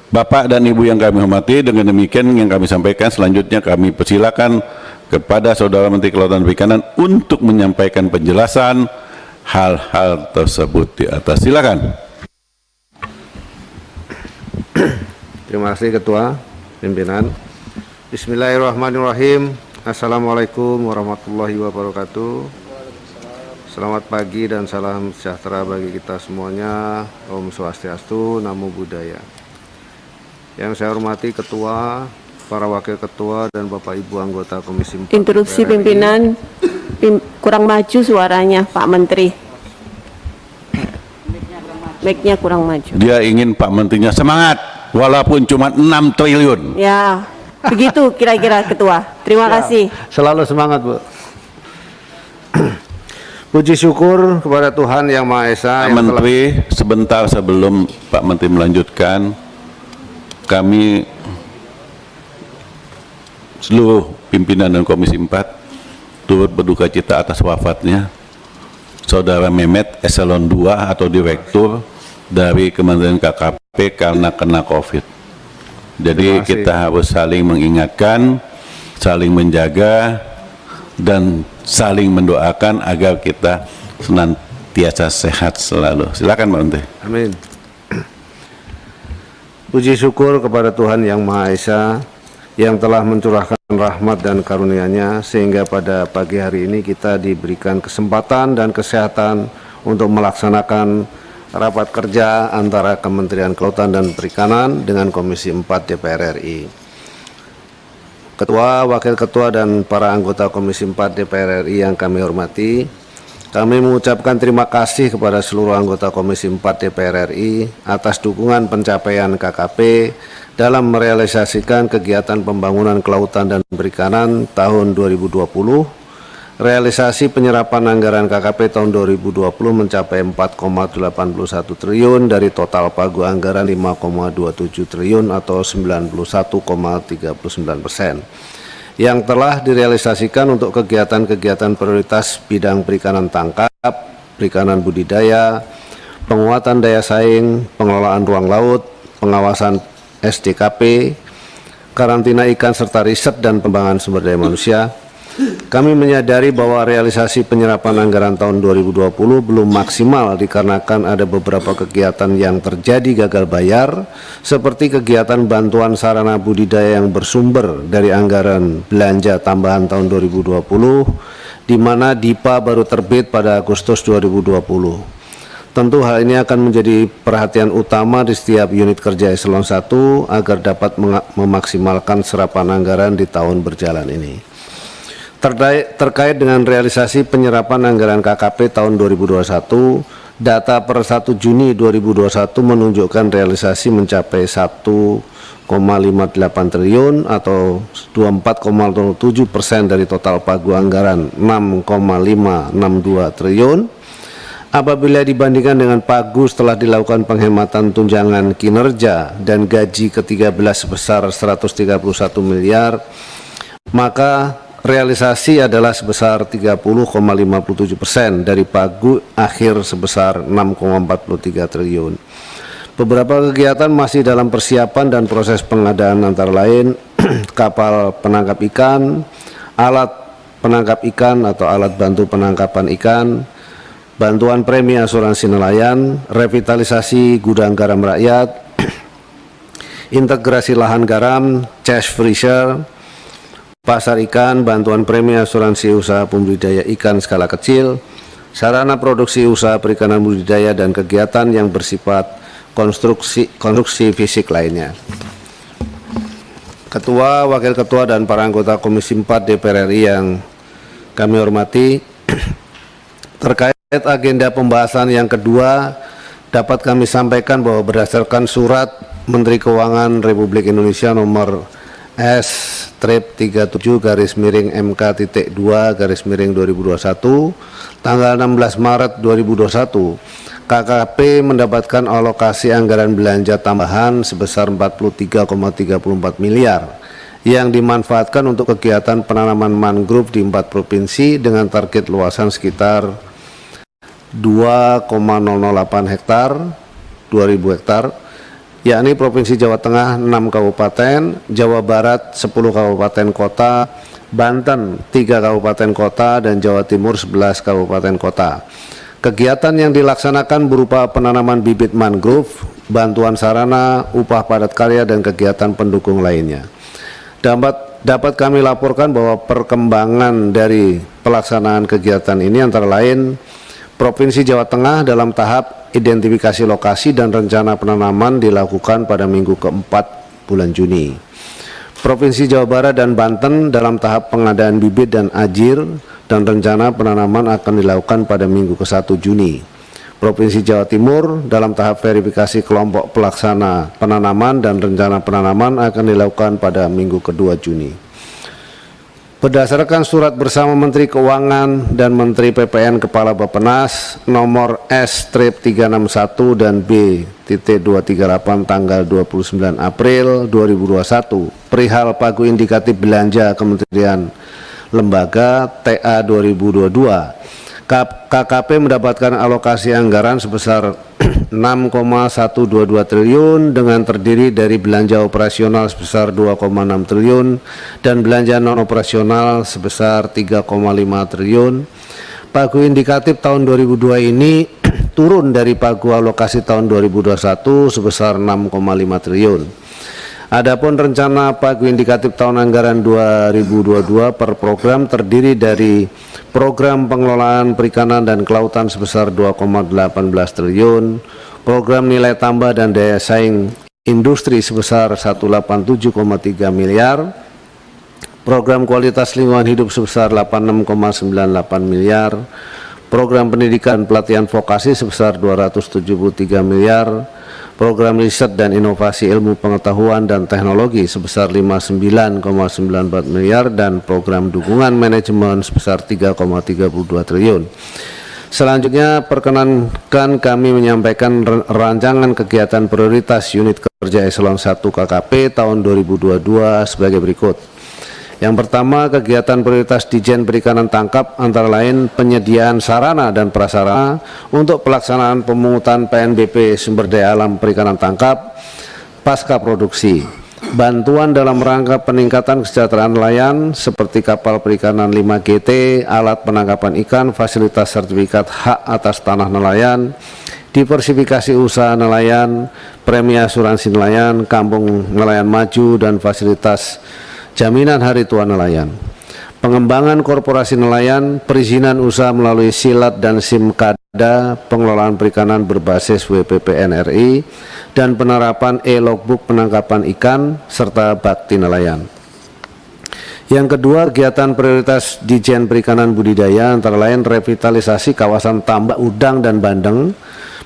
Bapak dan Ibu yang kami hormati, dengan demikian yang kami sampaikan, selanjutnya kami persilakan kepada Saudara Menteri Kelautan dan Perikanan untuk menyampaikan penjelasan hal-hal tersebut di atas. Silakan. Terima kasih Ketua Pimpinan. Bismillahirrahmanirrahim. Assalamualaikum warahmatullahi wabarakatuh. Selamat pagi dan salam sejahtera bagi kita semuanya. Om Swastiastu, Namo Buddhaya. Yang saya hormati Ketua, para Wakil Ketua, dan Bapak Ibu anggota Komisi 4 Interupsi DPR RI. Pimpinan, kurang maju suaranya Pak Menteri. Mic-nya kurang maju. Dia ingin Pak Menterinya semangat, walaupun cuma 6 triliun. Ya, begitu kira-kira Ketua. Terima kasih. Selalu semangat, Bu. Puji syukur kepada Tuhan Yang Maha Esa. Pak Menteri, sebentar sebelum Pak Menteri melanjutkan, kami seluruh pimpinan dan Komisi 4 turut berduka cita atas wafatnya Saudara Mehmet Eselon II atau Direktur dari Kementerian KKP karena kena COVID. Jadi kita harus saling mengingatkan, saling menjaga, dan saling mendoakan agar kita senantiasa sehat selalu. Silakan Pak Menteri. Amin. Puji syukur kepada Tuhan Yang Maha Esa yang telah mencurahkan rahmat dan karunia-Nya sehingga pada pagi hari ini kita diberikan kesempatan dan kesehatan untuk melaksanakan rapat kerja antara Kementerian Kelautan dan Perikanan dengan Komisi 4 DPR RI. Ketua, Wakil Ketua, dan para anggota Komisi 4 DPR RI yang kami hormati, kami mengucapkan terima kasih kepada seluruh anggota Komisi 4 DPR RI atas dukungan pencapaian KKP dalam merealisasikan kegiatan pembangunan kelautan dan perikanan tahun 2020. Realisasi penyerapan anggaran KKP tahun 2020 mencapai 4,81 triliun dari total pagu anggaran 5,27 triliun atau 91,39%. Yang telah direalisasikan untuk kegiatan-kegiatan prioritas bidang perikanan tangkap, perikanan budidaya, penguatan daya saing, pengelolaan ruang laut, pengawasan SDKP, karantina ikan serta riset dan pengembangan sumber daya manusia. Kami menyadari bahwa realisasi penyerapan anggaran tahun 2020 belum maksimal dikarenakan ada beberapa kegiatan yang terjadi gagal bayar, seperti kegiatan bantuan sarana budidaya yang bersumber dari anggaran belanja tambahan tahun 2020, di mana DIPA baru terbit pada Agustus 2020. Tentu hal ini akan menjadi perhatian utama di setiap unit kerja Eselon 1 agar dapat memaksimalkan serapan anggaran di tahun berjalan ini. Terkait dengan realisasi penyerapan anggaran KKP tahun 2021, data per 1 Juni 2021 menunjukkan realisasi mencapai 1,58 triliun atau 24,07% dari total pagu anggaran 6,562 triliun. Apabila dibandingkan dengan pagu setelah dilakukan penghematan tunjangan kinerja dan gaji ke-13 sebesar 131 miliar, maka realisasi adalah sebesar 30,57% dari pagu akhir sebesar 6,43 triliun. Beberapa kegiatan masih dalam persiapan dan proses pengadaan antara lain kapal penangkap ikan, alat penangkap ikan atau alat bantu penangkapan ikan, bantuan premi asuransi nelayan, revitalisasi gudang garam rakyat, integrasi lahan garam, cash freezer, pasar ikan, bantuan premi asuransi usaha pembudidaya ikan skala kecil, sarana produksi usaha perikanan budidaya, dan kegiatan yang bersifat konstruksi fisik lainnya. Ketua, Wakil Ketua, dan para anggota Komisi 4 DPR RI yang kami hormati, terkait agenda pembahasan yang kedua, dapat kami sampaikan bahwa berdasarkan surat Menteri Keuangan Republik Indonesia nomor S-37-MK.2-2021 tanggal 16 Maret 2021, KKP mendapatkan alokasi anggaran belanja tambahan sebesar 43,34 miliar yang dimanfaatkan untuk kegiatan penanaman mangrove di 4 provinsi dengan target luasan sekitar 2,008 hektar, 2000 hektar, yakni Provinsi Jawa Tengah 6 kabupaten, Jawa Barat 10 kabupaten kota, Banten 3 kabupaten kota, dan Jawa Timur 11 kabupaten kota. Kegiatan yang dilaksanakan berupa penanaman bibit mangrove, bantuan sarana, upah padat karya, dan kegiatan pendukung lainnya. Dapat kami laporkan bahwa perkembangan dari pelaksanaan kegiatan ini antara lain Provinsi Jawa Tengah dalam tahap identifikasi lokasi dan rencana penanaman dilakukan pada minggu keempat bulan Juni. Provinsi Jawa Barat dan Banten dalam tahap pengadaan bibit dan ajir dan rencana penanaman akan dilakukan pada minggu ke-1 Juni. Provinsi Jawa Timur dalam tahap verifikasi kelompok pelaksana penanaman dan rencana penanaman akan dilakukan pada minggu ke-2 Juni. Berdasarkan surat bersama Menteri Keuangan dan Menteri PPN Kepala Bappenas nomor S-361 dan B.238 tanggal 29 April 2021 perihal pagu indikatif belanja Kementerian Lembaga TA 2022, KKP mendapatkan alokasi anggaran sebesar 6,122 triliun dengan terdiri dari belanja operasional sebesar 2,6 triliun dan belanja non operasional sebesar 3,5 triliun. Pagu indikatif tahun 2002 ini turun dari pagu alokasi tahun 2021 sebesar 6,5 triliun. Adapun rencana pagu indikatif tahun anggaran 2022 per program terdiri dari program pengelolaan perikanan dan kelautan sebesar 2,18 triliun, program nilai tambah dan daya saing industri sebesar 187,3 miliar, program kualitas lingkungan hidup sebesar 86,98 miliar, program pendidikan pelatihan vokasi sebesar 273 miliar, program riset dan inovasi ilmu pengetahuan dan teknologi sebesar 59,94 miliar, dan program dukungan manajemen sebesar 3,32 triliun. Selanjutnya perkenankan kami menyampaikan rancangan kegiatan prioritas unit kerja Eselon 1 KKP tahun 2022 sebagai berikut. Yang pertama, kegiatan prioritas Dijen Perikanan Tangkap antara lain penyediaan sarana dan prasarana untuk pelaksanaan pemungutan PNBP sumber daya alam perikanan tangkap pasca produksi, bantuan dalam rangka peningkatan kesejahteraan nelayan seperti kapal perikanan 5GT, alat penangkapan ikan, fasilitas sertifikat hak atas tanah nelayan, diversifikasi usaha nelayan, premi asuransi nelayan, kampung nelayan maju, dan fasilitas jaminan hari tua nelayan. Pengembangan korporasi nelayan, perizinan usaha melalui silat dan SIMKADA, pengelolaan perikanan berbasis WPPN RI, dan penerapan e-logbook penangkapan ikan, serta bakti nelayan. Yang kedua, kegiatan prioritas Dijen Perikanan Budidaya antara lain revitalisasi kawasan tambak udang dan bandeng,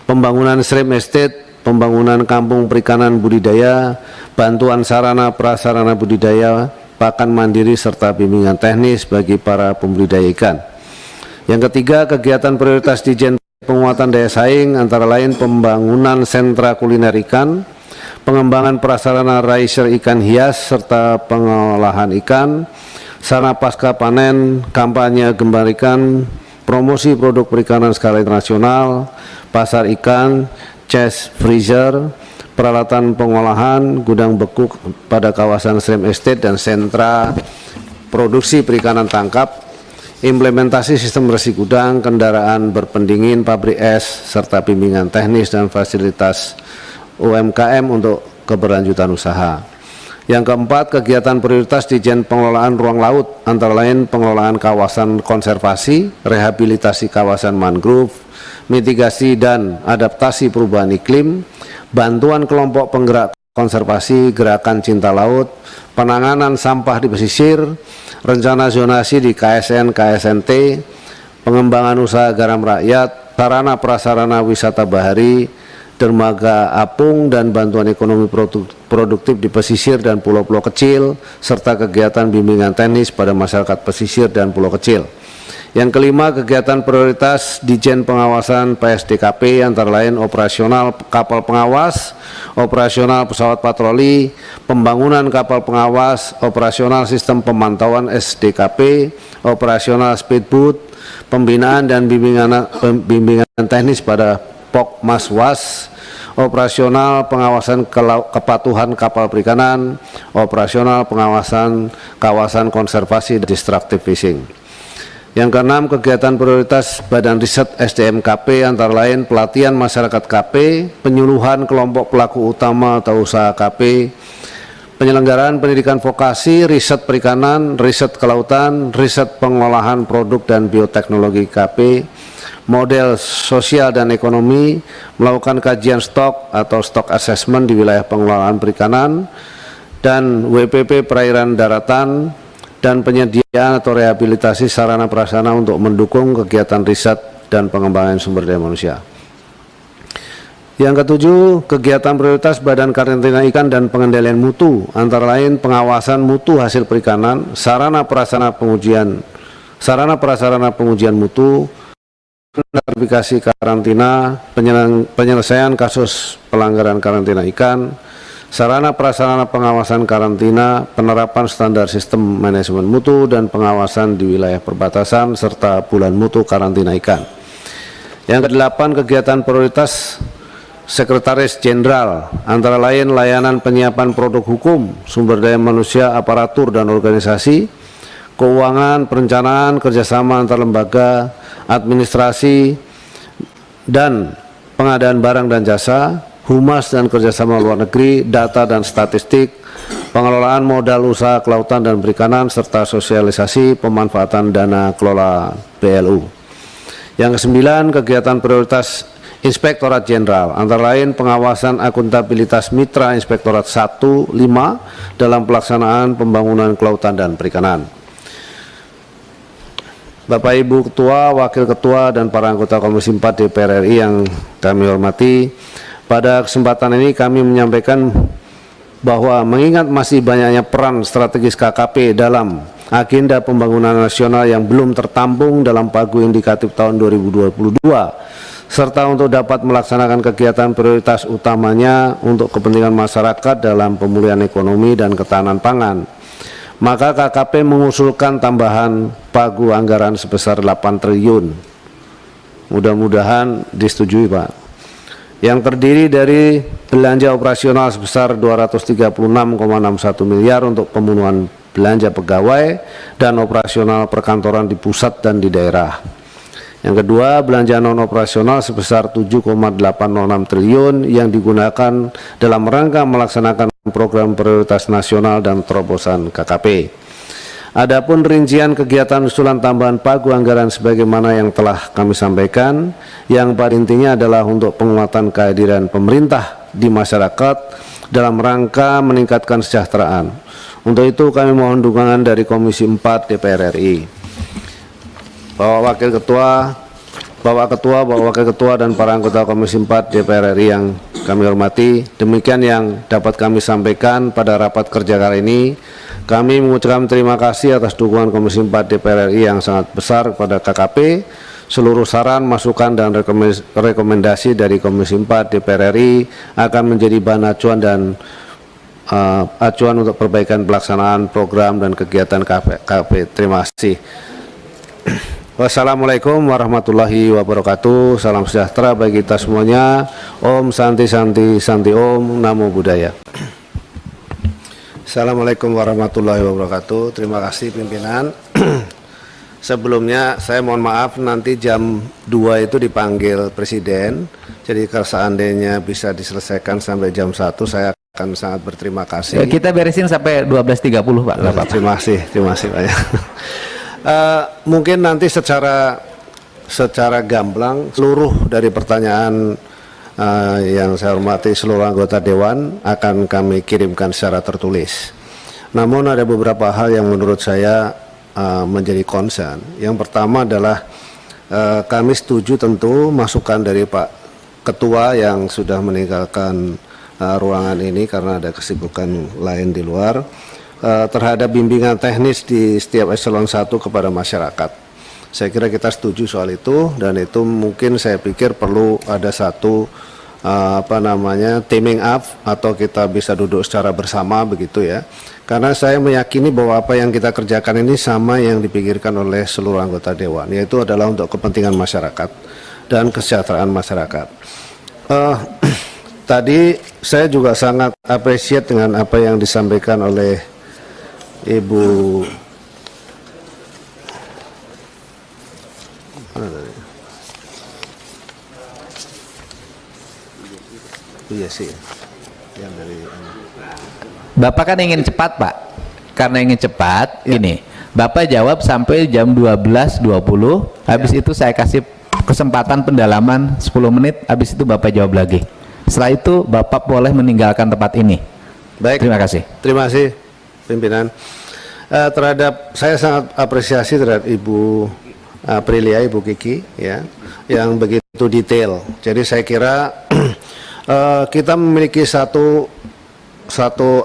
pembangunan shrimp estate, pembangunan kampung perikanan budidaya, bantuan sarana prasarana budidaya, pakan mandiri, serta bimbingan teknis bagi para pembudidaya ikan. Yang ketiga, kegiatan prioritas Dijen penguatan daya saing antara lain pembangunan sentra kuliner ikan, pengembangan prasarana riser ikan hias, serta pengolahan ikan, sarana pasca panen, kampanye gembar ikan, promosi produk perikanan skala internasional, pasar ikan, chest freezer, peralatan pengolahan, gudang beku pada kawasan shrimp estate dan sentra produksi perikanan tangkap, implementasi sistem resi gudang, kendaraan berpendingin, pabrik es, serta bimbingan teknis dan fasilitas UMKM untuk keberlanjutan usaha. Yang keempat, kegiatan prioritas Dijen Pengelolaan Ruang Laut antara lain pengelolaan kawasan konservasi, rehabilitasi kawasan mangrove, mitigasi dan adaptasi perubahan iklim, bantuan kelompok penggerak konservasi, gerakan cinta laut, penanganan sampah di pesisir, rencana zonasi di KSN, KSNT, pengembangan usaha garam rakyat, sarana prasarana wisata bahari, dermaga apung, dan bantuan ekonomi produktif di pesisir dan pulau-pulau kecil, serta kegiatan bimbingan teknis pada masyarakat pesisir dan pulau kecil. Yang kelima, kegiatan prioritas Dijen Pengawasan PSDKP antara lain operasional kapal pengawas, operasional pesawat patroli, pembangunan kapal pengawas, operasional sistem pemantauan SDKP, operasional speedboat, pembinaan dan bimbingan teknis pada POK Maswas, operasional pengawasan kepatuhan kapal perikanan, operasional pengawasan kawasan konservasi dan destructive fishing. Yang keenam, kegiatan prioritas Badan Riset SDM KP antara lain pelatihan masyarakat KP, penyuluhan kelompok pelaku utama atau usaha KP, penyelenggaraan pendidikan vokasi, riset perikanan, riset kelautan, riset pengolahan produk dan bioteknologi KP, model sosial dan ekonomi, melakukan kajian stok atau stock assessment di wilayah pengelolaan perikanan, dan WPP perairan daratan, dan penyediaan atau rehabilitasi sarana prasarana untuk mendukung kegiatan riset dan pengembangan sumber daya manusia. Yang ketujuh, kegiatan prioritas Badan Karantina Ikan dan Pengendalian Mutu, antara lain pengawasan mutu hasil perikanan, sarana prasarana pengujian mutu, sertifikasi karantina, penyelesaian kasus pelanggaran karantina ikan, sarana prasarana pengawasan karantina, penerapan standar sistem manajemen mutu dan pengawasan di wilayah perbatasan, serta bulan mutu karantina ikan. Yang kedelapan, kegiatan prioritas Sekretaris Jenderal, antara lain layanan penyiapan produk hukum, sumber daya manusia, aparatur dan organisasi, keuangan, perencanaan, kerjasama antar lembaga, administrasi, dan pengadaan barang dan jasa, humas dan kerjasama luar negeri, data dan statistik, pengelolaan modal usaha kelautan dan perikanan, serta sosialisasi pemanfaatan dana kelola BLU. Yang kesembilan, kegiatan prioritas Inspektorat Jenderal, antara lain pengawasan akuntabilitas mitra Inspektorat 1, 5 dalam pelaksanaan pembangunan kelautan dan perikanan. Bapak Ibu Ketua, Wakil Ketua, dan para anggota Komisi 4 DPR RI yang kami hormati, pada kesempatan ini kami menyampaikan bahwa mengingat masih banyaknya peran strategis KKP dalam agenda pembangunan nasional yang belum tertampung dalam Pagu Indikatif tahun 2022, serta untuk dapat melaksanakan kegiatan prioritas utamanya untuk kepentingan masyarakat dalam pemulihan ekonomi dan ketahanan pangan, maka KKP mengusulkan tambahan pagu anggaran sebesar 8 triliun. Mudah-mudahan disetujui, Pak. Yang terdiri dari belanja operasional sebesar 236,61 miliar untuk pemenuhan belanja pegawai dan operasional perkantoran di pusat dan di daerah. Yang kedua, belanja non-operasional sebesar 7,806 triliun yang digunakan dalam rangka melaksanakan program prioritas nasional dan terobosan KKP. Adapun rincian kegiatan usulan tambahan pagu anggaran sebagaimana yang telah kami sampaikan, yang pada intinya adalah untuk penguatan kehadiran pemerintah di masyarakat dalam rangka meningkatkan kesejahteraan. Untuk itu kami mohon dukungan dari Komisi 4 DPR RI. Bapak Wakil Ketua, dan para anggota Komisi 4 DPR RI yang kami hormati, demikian yang dapat kami sampaikan pada rapat kerja kali ini. Kami mengucapkan terima kasih atas dukungan Komisi 4 DPR RI yang sangat besar kepada KKP. Seluruh saran, masukan, dan rekomendasi dari Komisi 4 DPR RI akan menjadi bahan acuan dan acuan untuk perbaikan pelaksanaan program dan kegiatan KKP. Terima kasih. Wassalamualaikum warahmatullahi wabarakatuh. Salam sejahtera bagi kita semuanya. Om Santi Santi Santi Om, Namo Buddhaya. Assalamualaikum warahmatullahi wabarakatuh. Terima kasih pimpinan. Sebelumnya saya mohon maaf, nanti jam 2 itu dipanggil Presiden. Jadi kalau seandainya bisa diselesaikan sampai jam 1, saya akan sangat berterima kasih. Kita beresin sampai 12.30, Pak. Terima kasih banyak. Mungkin nanti secara gamblang seluruh dari pertanyaan yang saya hormati seluruh anggota Dewan akan kami kirimkan secara tertulis. Namun ada beberapa hal yang menurut saya menjadi concern. Yang pertama adalah kami setuju tentu masukan dari Pak Ketua yang sudah meninggalkan ruangan ini karena ada kesibukan lain di luar, terhadap bimbingan teknis di setiap eselon 1 kepada masyarakat. Saya kira kita setuju soal itu, dan itu mungkin saya pikir perlu ada satu teaming up, atau kita bisa duduk secara bersama begitu ya. Karena saya meyakini bahwa apa yang kita kerjakan ini sama yang dipikirkan oleh seluruh anggota Dewan, yaitu adalah untuk kepentingan masyarakat dan kesejahteraan masyarakat. tadi saya juga sangat appreciate dengan apa yang disampaikan oleh Ibu iya sih yang dari Bapak kan ingin cepat, Pak. Karena ingin cepat, ini Bapak jawab sampai jam 12.20. Habis itu saya kasih kesempatan pendalaman 10 menit. Habis itu Bapak jawab lagi. Setelah itu Bapak boleh meninggalkan tempat ini. Baik. Terima kasih. Terima kasih pimpinan. Terhadap saya sangat apresiasi terhadap Ibu Aprilia, Ibu Kiki ya, yang begitu detail. Jadi saya kira kita memiliki satu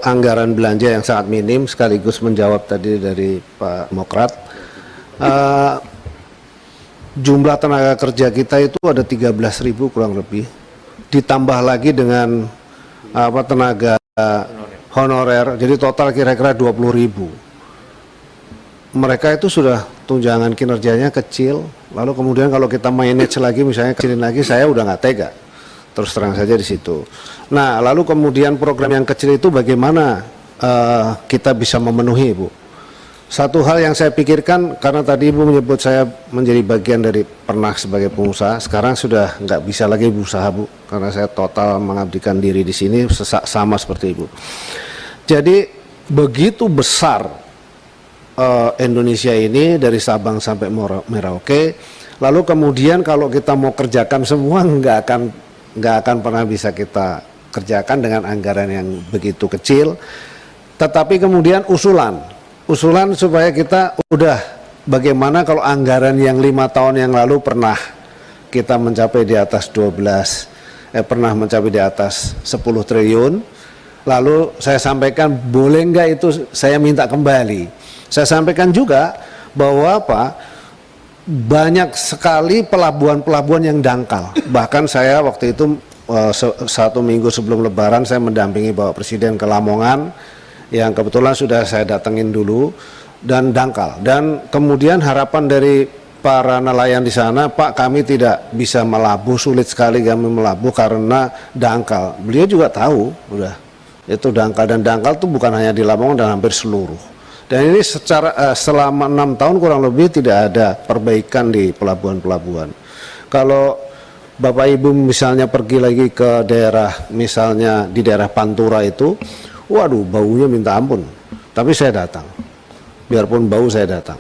anggaran belanja yang sangat minim, sekaligus menjawab tadi dari Pak Mokrat. Jumlah tenaga kerja kita itu ada 13.000 kurang lebih, ditambah lagi dengan tenaga honorer, jadi total kira-kira 20.000. Mereka itu sudah tunjangan kinerjanya kecil, lalu kemudian kalau kita manage lagi, misalnya kecilin lagi, saya udah nggak tega, terus terang saja di situ. Nah, lalu kemudian program yang kecil itu bagaimana kita bisa memenuhi, Bu? Satu hal yang saya pikirkan, karena tadi Ibu menyebut saya menjadi bagian dari pernah sebagai pengusaha, sekarang sudah nggak bisa lagi berusaha, Bu, karena saya total mengabdikan diri di sini sama seperti Ibu. Jadi begitu besar Indonesia ini dari Sabang sampai Merauke, lalu kemudian kalau kita mau kerjakan semua nggak akan pernah bisa kita kerjakan dengan anggaran yang begitu kecil. Tetapi kemudian usulan supaya kita udah bagaimana kalau anggaran yang 5 tahun yang lalu pernah kita mencapai di atas 10 triliun, lalu saya sampaikan boleh nggak itu saya minta kembali. Saya sampaikan juga bahwa banyak sekali pelabuhan-pelabuhan yang dangkal. Bahkan saya waktu itu 1 minggu sebelum Lebaran saya mendampingi Bapak Presiden ke Lamongan, yang kebetulan sudah saya datengin dulu, dan dangkal. Dan kemudian harapan dari para nelayan di sana, Pak, kami tidak bisa melabuh, sulit sekali kami melabuh karena dangkal. Beliau juga tahu, udah itu dangkal, dan dangkal itu bukan hanya di Lamongan dan hampir seluruh. Dan ini selama 6 tahun kurang lebih tidak ada perbaikan di pelabuhan-pelabuhan. Kalau Bapak Ibu misalnya pergi lagi ke daerah, misalnya di daerah Pantura itu, waduh baunya minta ampun. Tapi saya datang, biarpun bau saya datang.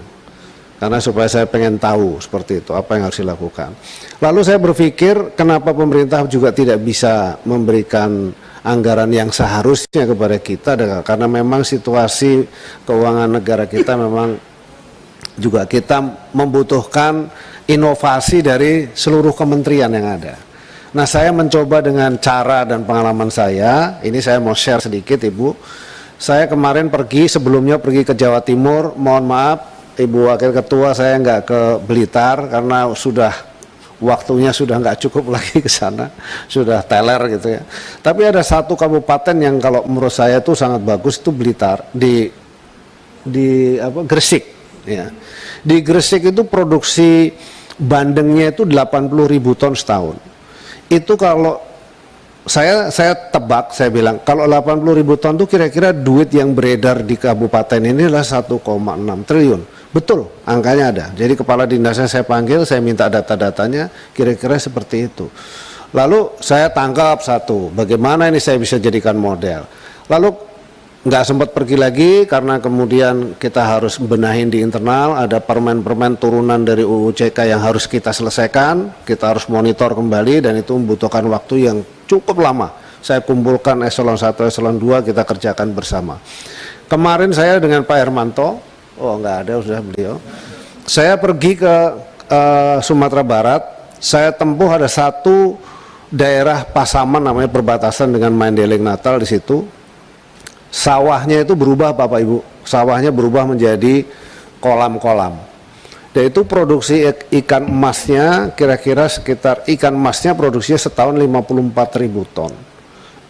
Karena supaya saya pengen tahu seperti itu, apa yang harus dilakukan. Lalu saya berpikir kenapa pemerintah juga tidak bisa memberikan anggaran yang seharusnya kepada kita, karena memang situasi keuangan negara kita memang juga kita membutuhkan inovasi dari seluruh kementerian yang ada. Nah, saya mencoba dengan cara dan pengalaman saya, ini saya mau share sedikit Ibu. Saya kemarin sebelumnya pergi ke Jawa Timur, mohon maaf Ibu Wakil Ketua, saya nggak ke Blitar karena waktunya sudah nggak cukup lagi ke sana, sudah teler gitu ya. Tapi ada satu kabupaten yang kalau menurut saya itu sangat bagus, itu Blitar, di Gresik ya. Di Gresik itu produksi bandengnya itu 80.000 ton setahun. Itu kalau saya tebak, saya bilang kalau 80.000 ton itu kira-kira duit yang beredar di kabupaten ini adalah 1,6 triliun. Betul, angkanya ada. Jadi kepala dinasnya saya panggil, saya minta data-datanya, kira-kira seperti itu. Lalu saya tangkap satu, bagaimana ini saya bisa jadikan model. Lalu nggak sempat pergi lagi karena kemudian kita harus benahin di internal, ada permen-permen turunan dari UU CK yang harus kita selesaikan, kita harus monitor kembali, dan itu membutuhkan waktu yang cukup lama. Saya kumpulkan eselon 1, eselon 2, kita kerjakan bersama. Kemarin saya dengan Pak Hermanto, nggak ada, sudah beliau. Saya pergi ke Sumatera Barat, saya tempuh ada satu daerah Pasaman namanya, perbatasan dengan Maendelieng Natal di situ. Sawahnya itu berubah Bapak Ibu, sawahnya berubah menjadi kolam-kolam. Dan itu produksi ikan emasnya kira-kira sekitar, ikan emasnya produksinya setahun 54.000 ton.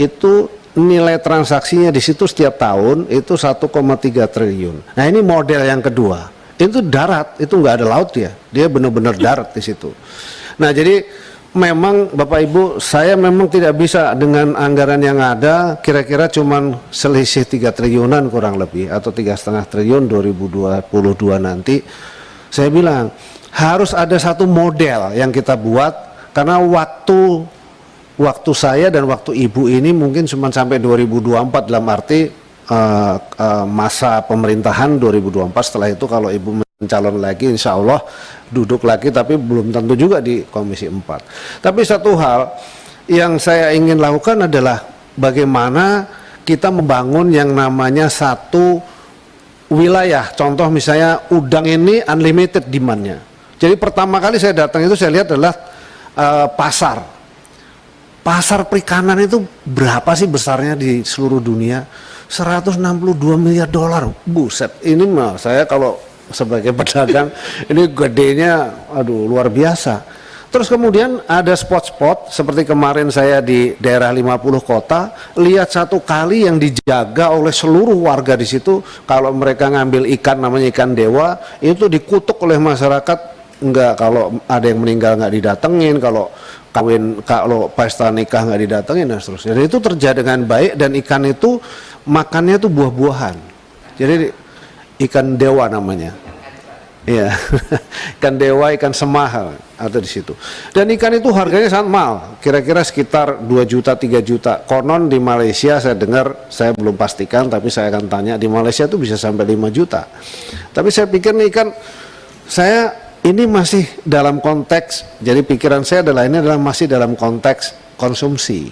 Itu nilai transaksinya di situ setiap tahun itu 1,3 triliun. Nah, ini model yang kedua. Itu darat, itu nggak ada laut ya. Dia benar-benar darat di situ. Nah, jadi memang Bapak Ibu, saya memang tidak bisa dengan anggaran yang ada, kira-kira cuman selisih 3 triliunan kurang lebih, atau 3,5 triliun 2022 nanti. Saya bilang, harus ada satu model yang kita buat, karena waktu saya dan waktu Ibu ini mungkin cuma sampai 2024, dalam arti masa pemerintahan 2024. Setelah itu kalau Ibu mencalon lagi, insya Allah duduk lagi, tapi belum tentu juga di Komisi 4. Tapi satu hal yang saya ingin lakukan adalah bagaimana kita membangun yang namanya satu wilayah. Contoh misalnya udang ini unlimited demand-nya. Jadi pertama kali saya datang itu saya lihat adalah pasar perikanan itu berapa sih besarnya di seluruh dunia? 162 miliar dolar. Buset, ini mah saya kalau sebagai pedagang ini gedenya aduh luar biasa. Terus kemudian ada spot-spot seperti kemarin saya di daerah 50 kota, lihat satu kali yang dijaga oleh seluruh warga di situ. Kalau mereka ngambil ikan namanya ikan dewa, itu dikutuk oleh masyarakat. Enggak, kalau ada yang meninggal nggak didatengin, kalau kawin, kalau pesta nikah nggak didatengin dan seterusnya. Jadi itu terjaga dengan baik, dan ikan itu makannya tuh buah-buahan. Jadi ikan dewa namanya. Iya. Ikan dewa, ikan semah ada di situ. Dan ikan itu harganya sangat mahal, kira-kira sekitar 2 juta 3 juta. Konon di Malaysia saya dengar, saya belum pastikan tapi saya akan tanya, di Malaysia itu bisa sampai 5 juta. Tapi saya pikir nih kan, saya ini masih dalam konteks, jadi pikiran saya adalah ini adalah masih dalam konteks konsumsi.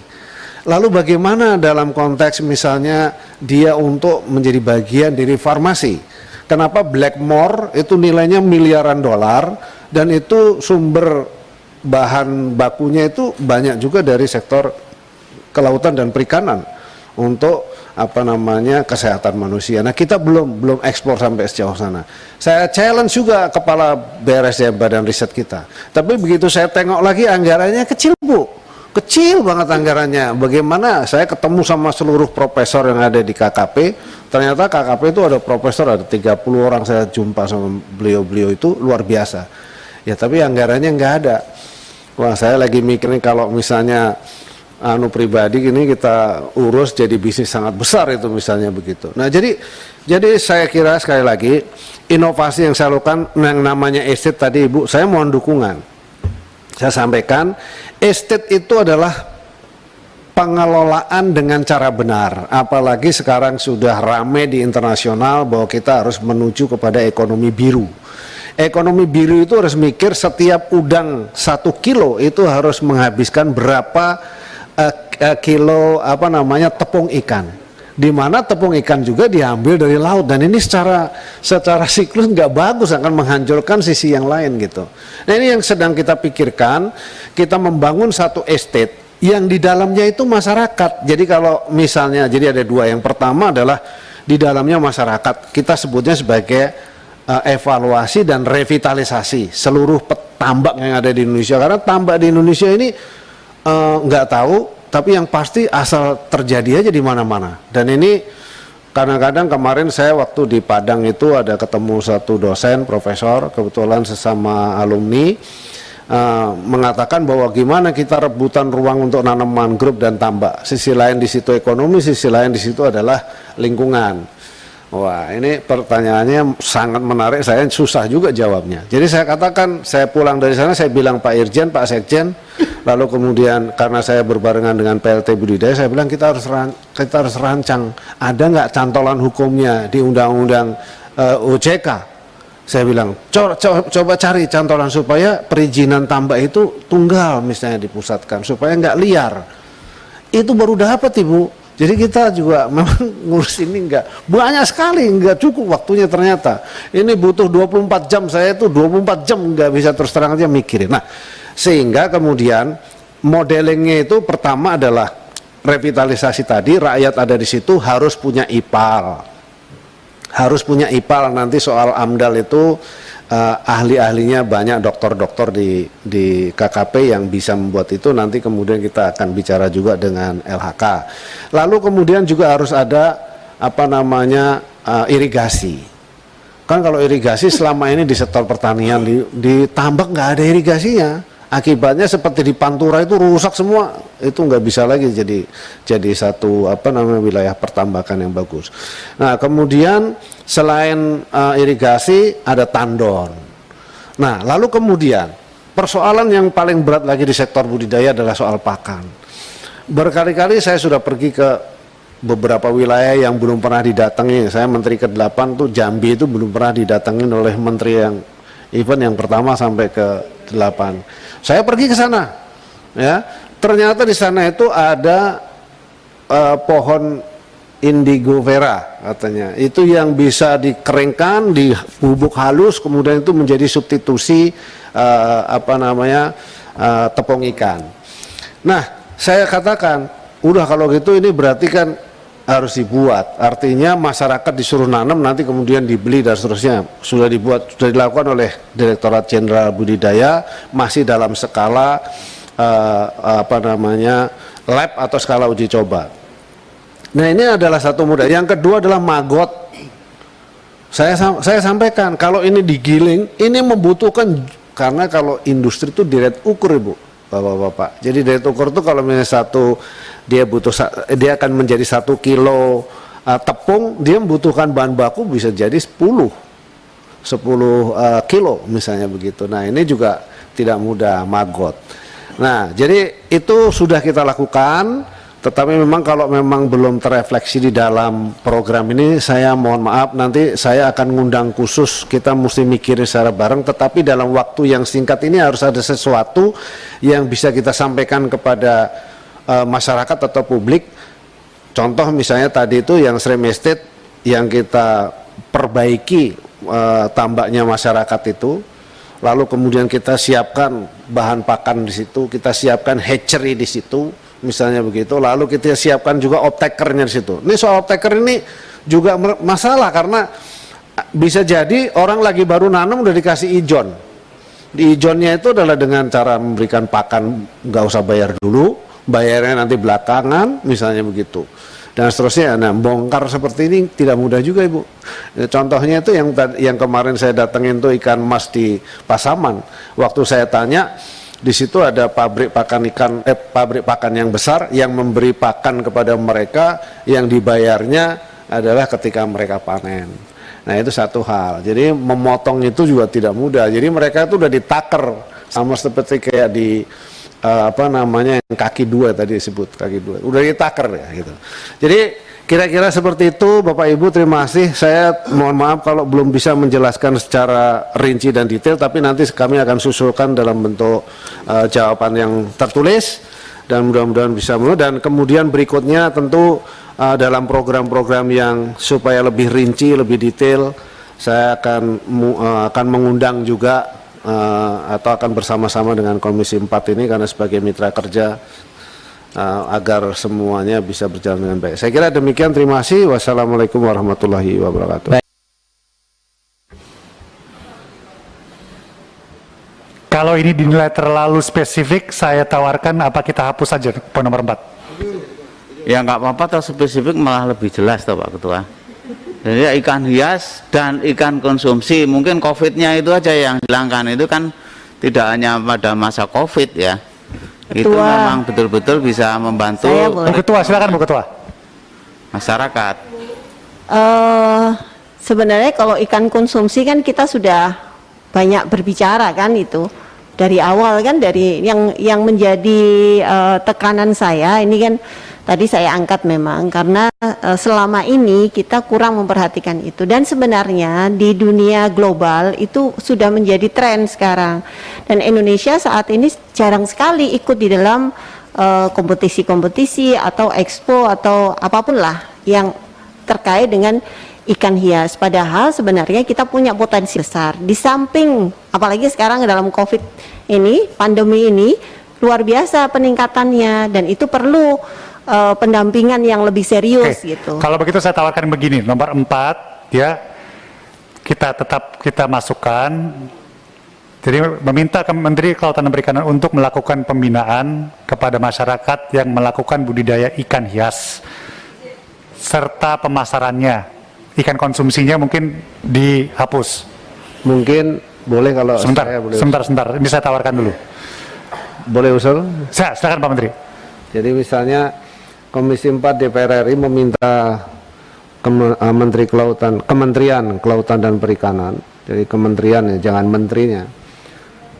Lalu bagaimana dalam konteks misalnya dia untuk menjadi bagian dari farmasi? Kenapa Blackmore itu nilainya miliaran dolar, dan itu sumber bahan bakunya itu banyak juga dari sektor kelautan dan perikanan untuk apa namanya kesehatan manusia. Nah, kita belum ekspor sampai sejauh sana. Saya challenge juga kepala BRSDM, Badan Riset kita. Tapi begitu saya tengok lagi anggarannya kecil, Bu. Kecil banget anggarannya. Bagaimana saya ketemu sama seluruh profesor yang ada di KKP, ternyata KKP itu ada profesor, ada 30 orang saya jumpa sama beliau-beliau, itu luar biasa. Ya tapi anggarannya nggak ada. Wah, saya lagi mikirin kalau misalnya pribadi ini kita urus jadi bisnis sangat besar itu misalnya begitu. Nah, jadi saya kira sekali lagi inovasi yang saya lakukan yang namanya estate tadi, Ibu, saya mohon dukungan. Saya sampaikan, estate itu adalah pengelolaan dengan cara benar. Apalagi sekarang sudah ramai di internasional bahwa kita harus menuju kepada ekonomi biru. Ekonomi biru itu harus mikir setiap udang 1 kilo itu harus menghabiskan berapa kilo apa namanya tepung ikan. Di mana tepung ikan juga diambil dari laut, dan ini secara siklus nggak bagus, akan menghancurkan sisi yang lain gitu. Nah, ini yang sedang kita pikirkan, kita membangun satu estate yang di dalamnya itu masyarakat. Jadi kalau misalnya, jadi ada dua, yang pertama adalah di dalamnya masyarakat, kita sebutnya sebagai evaluasi dan revitalisasi seluruh tambak yang ada di Indonesia, karena tambak di Indonesia ini nggak tahu, tapi yang pasti asal terjadi aja di mana-mana. Dan ini kadang-kadang kemarin saya waktu di Padang itu ada ketemu satu dosen, profesor, kebetulan sesama alumni, mengatakan bahwa gimana kita rebutan ruang untuk nanam mangrove dan tambak. Sisi lain di situ ekonomi, sisi lain di situ adalah lingkungan. Wah, ini pertanyaannya sangat menarik, saya susah juga jawabnya. Jadi saya katakan, saya pulang dari sana, saya bilang Pak Irjen, Pak Sekjen, lalu kemudian karena saya berbarengan dengan PLT Budidaya, saya bilang kita harus rancang, ada nggak cantolan hukumnya di Undang-Undang OJK? Saya bilang, coba cari cantolan supaya perizinan tambak itu tunggal misalnya dipusatkan, supaya nggak liar. Itu baru dapat, Ibu. Jadi kita juga memang ngurus ini enggak banyak sekali, enggak cukup waktunya ternyata. Ini butuh 24 jam, saya itu 24 jam enggak bisa terus terang aja mikirin. Nah, sehingga kemudian modelingnya itu pertama adalah revitalisasi tadi, rakyat ada di situ harus punya IPAL. Harus punya IPAL, nanti soal AMDAL itu ahli-ahlinya banyak, dokter-dokter di KKP yang bisa membuat itu, nanti kemudian kita akan bicara juga dengan LHK. Lalu kemudian juga harus ada apa namanya irigasi. Kan kalau irigasi selama ini di sektor pertanian, di tambak nggak ada irigasinya. Akibatnya seperti di Pantura itu rusak semua, itu nggak bisa lagi jadi satu wilayah pertambakan yang bagus. Nah kemudian selain irigasi ada tandon. Nah lalu kemudian persoalan yang paling berat lagi di sektor budidaya adalah soal pakan. Berkali-kali saya sudah pergi ke beberapa wilayah yang belum pernah didatangi. Saya menteri ke-8 tuh Jambi itu belum pernah didatengin oleh menteri yang event yang pertama sampai ke-8. Saya pergi ke sana, ya. Ternyata di sana itu ada pohon indigo vera katanya. Itu yang bisa dikeringkan, dibubuk halus, kemudian itu menjadi substitusi tepung ikan. Nah, saya katakan, udah kalau gitu ini berarti kan harus dibuat. Artinya masyarakat disuruh nanam, nanti kemudian dibeli dan seterusnya. Sudah dibuat, sudah dilakukan oleh Direktorat Jenderal Budidaya, masih dalam skala lab atau skala uji coba. Nah ini adalah satu modal. Yang kedua adalah maggot. Saya sampaikan kalau ini digiling, ini membutuhkan, karena kalau industri itu direct ukur Ibu, Bapak-bapak. Jadi direct ukur itu kalau misalnya dia akan menjadi 1 kilo tepung, dia membutuhkan bahan baku bisa jadi 10 kilo misalnya begitu. Nah ini juga tidak mudah, maggot. Nah jadi itu sudah kita lakukan, tetapi memang kalau memang belum terefleksi di dalam program ini, saya mohon maaf, nanti saya akan ngundang khusus, kita mesti mikirin secara bareng, tetapi dalam waktu yang singkat ini harus ada sesuatu yang bisa kita sampaikan kepada masyarakat atau publik. Contoh misalnya tadi itu yang Srem Estate yang kita perbaiki tambaknya masyarakat itu, lalu kemudian kita siapkan bahan pakan di situ, kita siapkan hatchery di situ, misalnya begitu, lalu kita siapkan juga optakernya di situ. Ini soal optaker ini juga masalah karena bisa jadi orang lagi baru nanam udah dikasih ijon. Di ijonnya itu adalah dengan cara memberikan pakan, nggak usah bayar dulu, bayarnya nanti belakangan, misalnya begitu. Dan seterusnya. Nah, bongkar seperti ini tidak mudah juga Ibu. Contohnya itu yang kemarin saya datengin tuh ikan mas di Pasaman. Waktu saya tanya, di situ ada pabrik pakan yang besar yang memberi pakan kepada mereka, yang dibayarnya adalah ketika mereka panen. Nah itu satu hal. Jadi memotong itu juga tidak mudah. Jadi mereka itu udah ditaker sama seperti kayak di yang kaki 2 tadi disebut, kaki 2 udah ditaker ya gitu. Jadi kira-kira seperti itu Bapak Ibu, terima kasih. Saya mohon maaf kalau belum bisa menjelaskan secara rinci dan detail, tapi nanti kami akan susulkan dalam bentuk jawaban yang tertulis dan mudah-mudahan bisa. Dan kemudian berikutnya tentu dalam program-program yang supaya lebih rinci, lebih detail, saya akan mengundang juga atau akan bersama-sama dengan Komisi 4 ini karena sebagai mitra kerja agar semuanya bisa berjalan dengan baik. Saya kira demikian, terima kasih. Wassalamualaikum warahmatullahi wabarakatuh. Kalau ini dinilai terlalu spesifik, saya tawarkan apa kita hapus saja poin nomor 4. Ya nggak apa-apa, atau spesifik malah lebih jelas toh Pak Ketua. Jadi ikan hias dan ikan konsumsi, mungkin COVID-nya itu aja yang hilangkan, itu kan tidak hanya pada masa COVID ya. Ketua, itu memang betul-betul bisa membantu Bu Ketua, silakan Bu Ketua. masyarakat. Sebenarnya kalau ikan konsumsi kan kita sudah banyak berbicara kan itu dari awal kan, dari yang menjadi tekanan saya ini kan tadi saya angkat memang karena selama ini kita kurang memperhatikan itu, dan sebenarnya di dunia global itu sudah menjadi tren sekarang, dan Indonesia saat ini jarang sekali ikut di dalam kompetisi-kompetisi atau expo atau apapun lah yang terkait dengan ikan hias, padahal sebenarnya kita punya potensi besar. Di samping apalagi sekarang dalam COVID ini, pandemi ini luar biasa peningkatannya, dan itu perlu pendampingan yang lebih serius gitu. Kalau begitu saya tawarkan begini, nomor 4 ya, kita masukkan. Jadi meminta ke Menteri Kelautan dan Perikanan untuk melakukan pembinaan kepada masyarakat yang melakukan budidaya ikan hias serta pemasarannya. Ikan konsumsinya mungkin dihapus. Mungkin boleh kalau Sebentar. Ini saya tawarkan dulu. boleh usul? Silakan Pak Menteri. Jadi misalnya Komisi 4 DPR RI meminta Kementerian Kelautan dan Perikanan, jadi kementerian ya, jangan menterinya,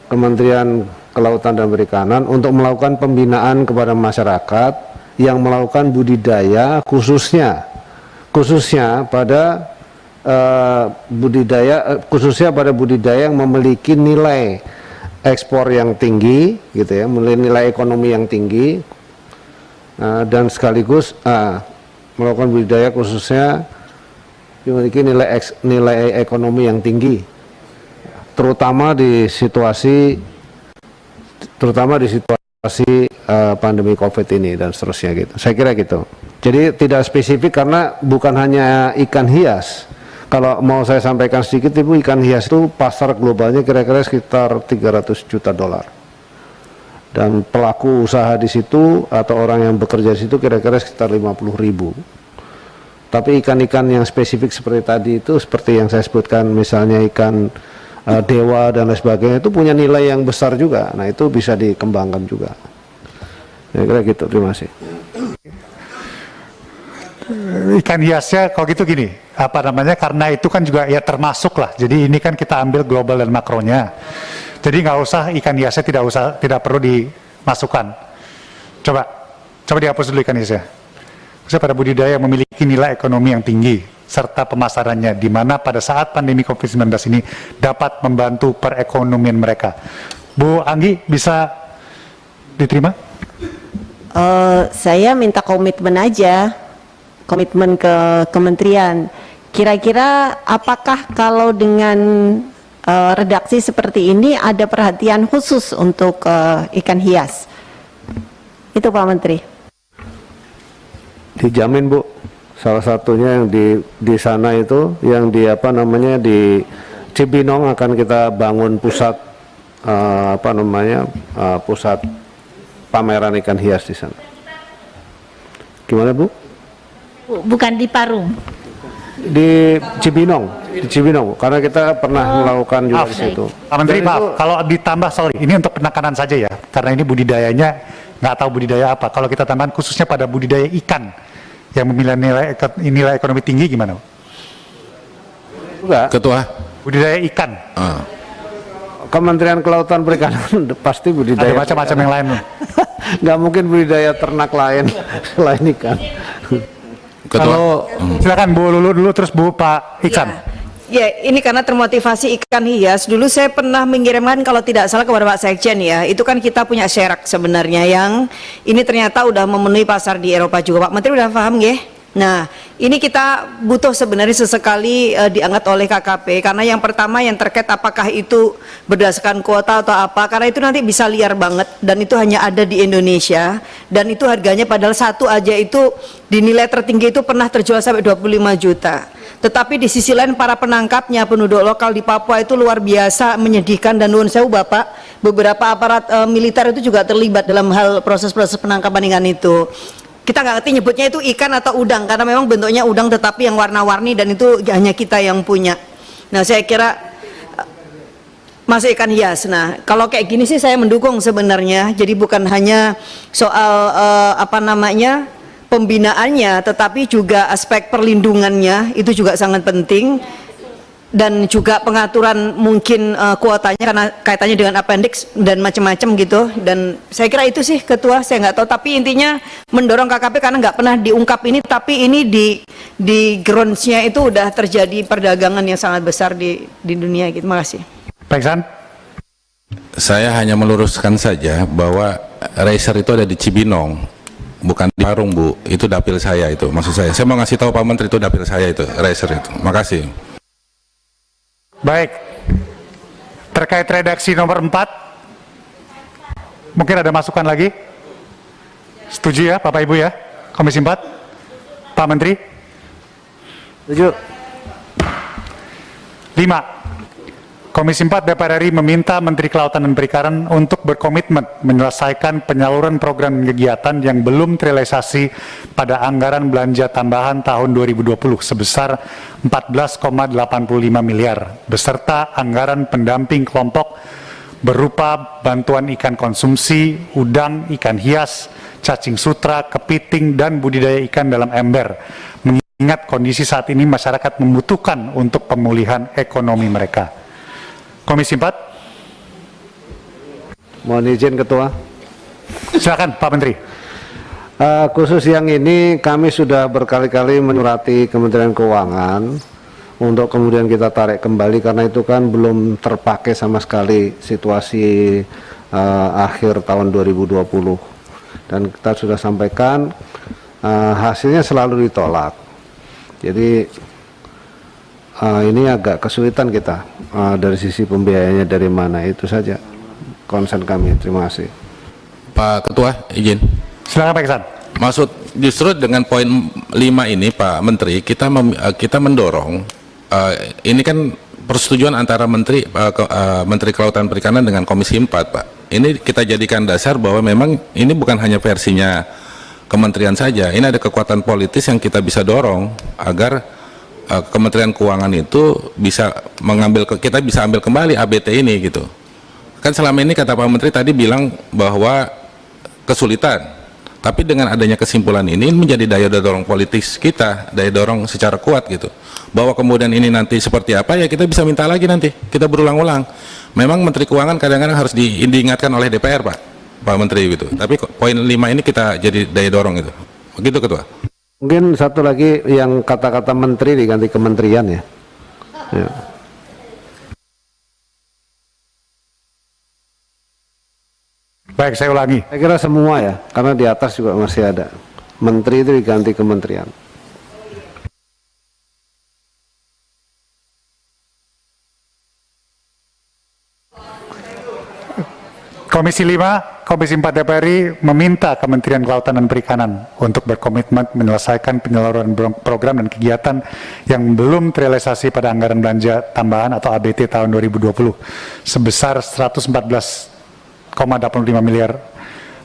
Kementerian Kelautan dan Perikanan untuk melakukan pembinaan kepada masyarakat yang melakukan budidaya khususnya pada budidaya yang memiliki nilai ekspor yang tinggi, gitu ya, nilai ekonomi yang tinggi, dan sekaligus melakukan budidaya khususnya memiliki nilai ekonomi yang tinggi, terutama di situasi pandemi COVID ini dan seterusnya gitu. Saya kira gitu. Jadi tidak spesifik karena bukan hanya ikan hias. Kalau mau saya sampaikan sedikit, Ibu, ikan hias itu pasar globalnya kira-kira sekitar 300 juta dolar. Dan pelaku usaha di situ atau orang yang bekerja di situ kira-kira sekitar 50.000. Tapi ikan-ikan yang spesifik seperti tadi itu, seperti yang saya sebutkan, misalnya ikan dewa dan lain sebagainya, itu punya nilai yang besar juga. Nah, itu bisa dikembangkan juga. Kira-kira gitu. Terima kasih. Ikan hiasnya kalau gitu gini, karena itu kan juga ya termasuk lah. Jadi ini kan kita ambil global dan makronya. Jadi nggak usah ikan hiasnya tidak perlu dimasukkan. Coba dihapus dulu ikan hiasnya. Khususnya pada budidaya yang memiliki nilai ekonomi yang tinggi serta pemasarannya, di mana pada saat pandemi COVID-19 ini dapat membantu perekonomian mereka. Bu Anggi, bisa diterima? Saya minta komitmen aja, komitmen ke kementerian. Kira-kira apakah kalau dengan redaksi seperti ini ada perhatian khusus untuk ikan hias? Itu Pak Menteri. Dijamin, Bu. Salah satunya yang di sana itu, yang di di Cibinong akan kita bangun pusat pusat pameran ikan hias di sana. Gimana, Bu? Bukan di Parung. Di Cibinong, karena kita pernah melakukan juga di situ. Pak Menteri, maaf, kalau ditambah, ini untuk penekanan saja ya, karena ini budidayanya nggak tahu budidaya apa. Kalau kita tambahkan khususnya pada budidaya ikan yang memiliki nilai ekonomi tinggi, gimana? Enggak. Ketua. Budidaya ikan. Kementerian Kelautan Perikanan pasti budidaya. Ada macam-macam yang lain. Nggak mungkin budidaya ternak lain selain ikan. Ketua. Silakan Bu Lulu dulu, terus Bu Pak Iksan. Ya, ini karena termotivasi ikan hias. Dulu saya pernah mengirimkan, kalau tidak salah, kepada Pak Sekjen ya. Itu kan kita punya syarak sebenarnya yang ini ternyata udah memenuhi pasar di Eropa juga. Pak Menteri udah paham ya? Nah, ini kita butuh sebenarnya sesekali diangkat oleh KKP, karena yang pertama yang terkait apakah itu berdasarkan kuota atau apa, karena itu nanti bisa liar banget dan itu hanya ada di Indonesia, dan itu harganya padahal satu aja itu dinilai tertinggi itu pernah terjual sampai 25 juta. Tetapi di sisi lain para penangkapnya, penduduk lokal di Papua itu luar biasa menyedihkan, dan nuwun sewu Bapak, beberapa aparat militer itu juga terlibat dalam hal proses-proses penangkapan ikan itu. Kita nggak ngerti nyebutnya itu ikan atau udang, karena memang bentuknya udang tetapi yang warna-warni, dan itu hanya kita yang punya. Nah, saya kira masuk ikan hias. Nah, kalau kayak gini sih saya mendukung sebenarnya. Jadi bukan hanya soal pembinaannya, tetapi juga aspek perlindungannya itu juga sangat penting, dan juga pengaturan mungkin kuotanya karena kaitannya dengan appendix dan macam-macam gitu. Dan saya kira itu sih Ketua, saya nggak tahu, tapi intinya mendorong KKP karena nggak pernah diungkap ini, tapi ini di grounds-nya itu udah terjadi perdagangan yang sangat besar di dunia gitu. Terima kasih. Pak Iksan. Saya hanya meluruskan saja bahwa Racer itu ada di Cibinong, bukan di Parung, Bu. Itu dapil saya itu, maksud saya. Saya mau ngasih tahu Pak Menteri itu dapil saya itu, Racer itu. Makasih. Baik, terkait redaksi nomor 4, mungkin ada masukan lagi? Setuju ya Bapak Ibu ya, Komisi 4? Pak Menteri? Setuju. 5. Komisi 4 DPR RI meminta Menteri Kelautan dan Perikanan untuk berkomitmen menyelesaikan penyaluran program kegiatan yang belum terrealisasi pada anggaran belanja tambahan tahun 2020 sebesar 14,85 miliar beserta anggaran pendamping kelompok berupa bantuan ikan konsumsi, udang, ikan hias, cacing sutra, kepiting, dan budidaya ikan dalam ember. Mengingat kondisi saat ini masyarakat membutuhkan untuk pemulihan ekonomi mereka. Komisi 4. Mohon izin Ketua. Silakan Pak Menteri. Khusus yang ini kami sudah berkali-kali menyurati Kementerian Keuangan untuk kemudian kita tarik kembali karena itu kan belum terpakai sama sekali situasi akhir tahun 2020. Dan kita sudah sampaikan hasilnya selalu ditolak. Jadi ini agak kesulitan kita dari sisi pembiayaannya dari mana, itu saja concern kami. Terima kasih. Pak Ketua, izin. Silakan Pak Iksan. Maksud justru dengan poin 5 ini Pak Menteri, kita mendorong ini kan persetujuan antara Menteri Kelautan Perikanan dengan Komisi 4 Pak. Ini kita jadikan dasar bahwa memang ini bukan hanya versinya kementerian saja, ini ada kekuatan politis yang kita bisa dorong agar Kementerian Keuangan itu bisa kita bisa ambil kembali ABT ini gitu. Kan selama ini kata Pak Menteri tadi bilang bahwa kesulitan, tapi dengan adanya kesimpulan ini menjadi daya dorong politis kita, daya dorong secara kuat gitu, bahwa kemudian ini nanti seperti apa ya kita bisa minta lagi nanti, kita berulang-ulang. Memang Menteri Keuangan kadang-kadang harus diingatkan oleh DPR Pak Menteri gitu, tapi poin 5 ini kita jadi daya dorong gitu, begitu Ketua. Mungkin satu lagi yang kata-kata menteri diganti kementerian ya. Baik, saya ulangi. Saya kira semua ya, karena di atas juga masih ada. Menteri itu diganti kementerian. Komisi 5, Komisi 4 DPR RI meminta Kementerian Kelautan dan Perikanan untuk berkomitmen menyelesaikan penyaluran program dan kegiatan yang belum terrealisasi pada anggaran belanja tambahan atau ABT tahun 2020 sebesar 114,85 miliar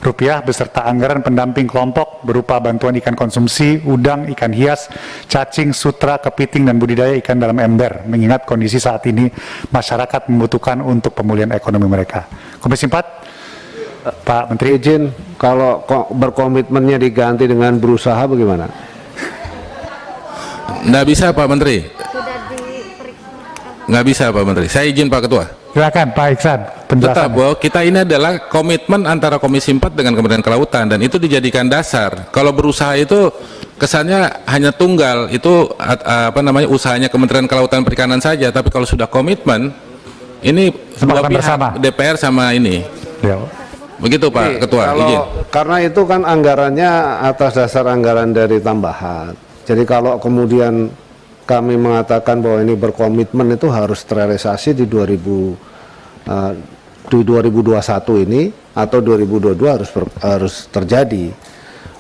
rupiah beserta anggaran pendamping kelompok berupa bantuan ikan konsumsi, udang, ikan hias, cacing, sutra, kepiting, dan budidaya ikan dalam ember, mengingat kondisi saat ini masyarakat membutuhkan untuk pemulihan ekonomi mereka. Komisi 4, Pak Menteri. Izin, kalau berkomitmennya diganti dengan berusaha bagaimana? Nggak bisa Pak Menteri. Nggak bisa Pak Menteri. Saya izin Pak Ketua. Silakan Pak Iksan, Tetap bahwa kita ini adalah komitmen antara Komisi 4 dengan Kementerian Kelautan dan itu dijadikan dasar. Kalau berusaha itu kesannya hanya tunggal, itu usahanya Kementerian Kelautan Perikanan saja, tapi kalau sudah komitmen ini dua pihak bersama. DPR sama ini. Ya. Begitu Pak Ketua, izin. Karena itu kan anggarannya atas dasar anggaran dari tambahan. Jadi kalau kemudian kami mengatakan bahwa ini berkomitmen itu harus terrealisasi di 2021 ini atau 2022 harus terjadi.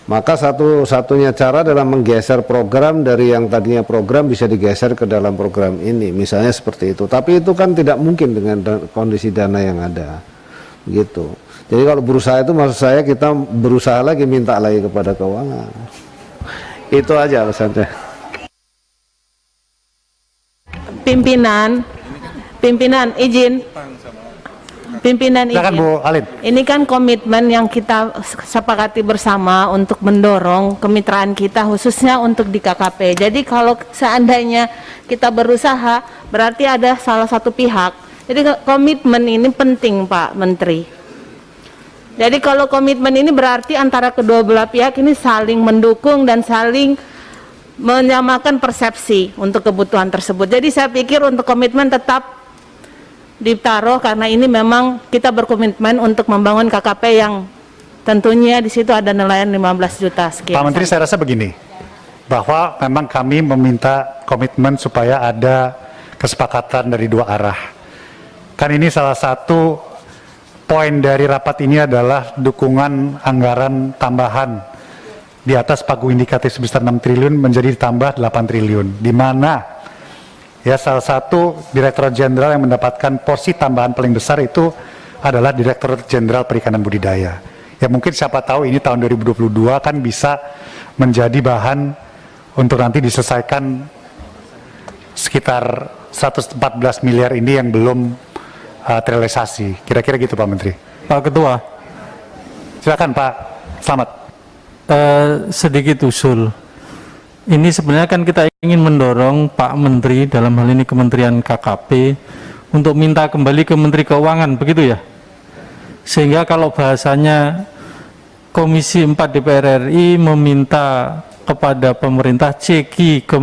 Maka satu-satunya cara adalah menggeser program dari yang tadinya program bisa digeser ke dalam program ini, misalnya seperti itu. Tapi itu kan tidak mungkin dengan kondisi dana yang ada, begitu. Jadi kalau berusaha itu maksud saya kita berusaha lagi, minta lagi kepada keuangan. Itu aja alasannya. Pimpinan izin. Pimpinan silakan izin. Bu Alin. Ini kan komitmen yang kita sepakati bersama untuk mendorong kemitraan kita khususnya untuk di KKP. Jadi kalau seandainya kita berusaha berarti ada salah satu pihak. Jadi komitmen ini penting Pak Menteri. Jadi kalau komitmen ini berarti antara kedua belah pihak ini saling mendukung dan saling menyamakan persepsi untuk kebutuhan tersebut. Jadi saya pikir untuk komitmen tetap ditaruh karena ini memang kita berkomitmen untuk membangun KKP yang tentunya di situ ada nilaian 15 juta sekian. Pak Menteri, saya rasa begini, bahwa memang kami meminta komitmen supaya ada kesepakatan dari dua arah. Kan ini salah satu poin dari rapat ini adalah dukungan anggaran tambahan di atas pagu indikatif sebesar 6 triliun menjadi ditambah 8 triliun, di mana ya salah satu Direktur Jenderal yang mendapatkan porsi tambahan paling besar itu adalah Direktur Jenderal Perikanan Budidaya. Ya mungkin siapa tahu ini tahun 2022 kan bisa menjadi bahan untuk nanti diselesaikan sekitar 114 miliar ini yang belum terrealisasi. Kira-kira gitu Pak Menteri. Pak Ketua, Silakan Pak Slamet. sedikit usul. Ini sebenarnya kan kita ingin mendorong Pak Menteri, dalam hal ini Kementerian KKP, untuk minta kembali ke Menteri Keuangan, begitu ya? Sehingga kalau bahasanya Komisi 4 DPR RI meminta kepada pemerintah ceki ke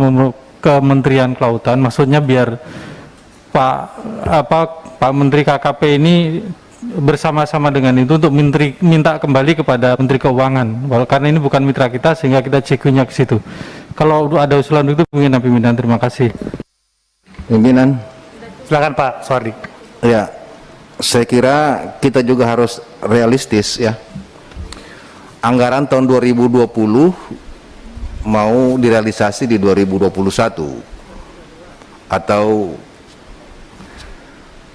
Kementerian Kelautan, maksudnya biar Pak Menteri KKP ini bersama-sama dengan itu untuk minta kembali kepada Menteri Keuangan, karena ini bukan mitra kita sehingga kita cekinya ke situ. Kalau ada usulan itu mungkin pimpinan, terima kasih. Pimpinan. Silakan Pak Suwardi. Ya, saya kira kita juga harus realistis ya. Anggaran tahun 2020 mau direalisasi di 2021 atau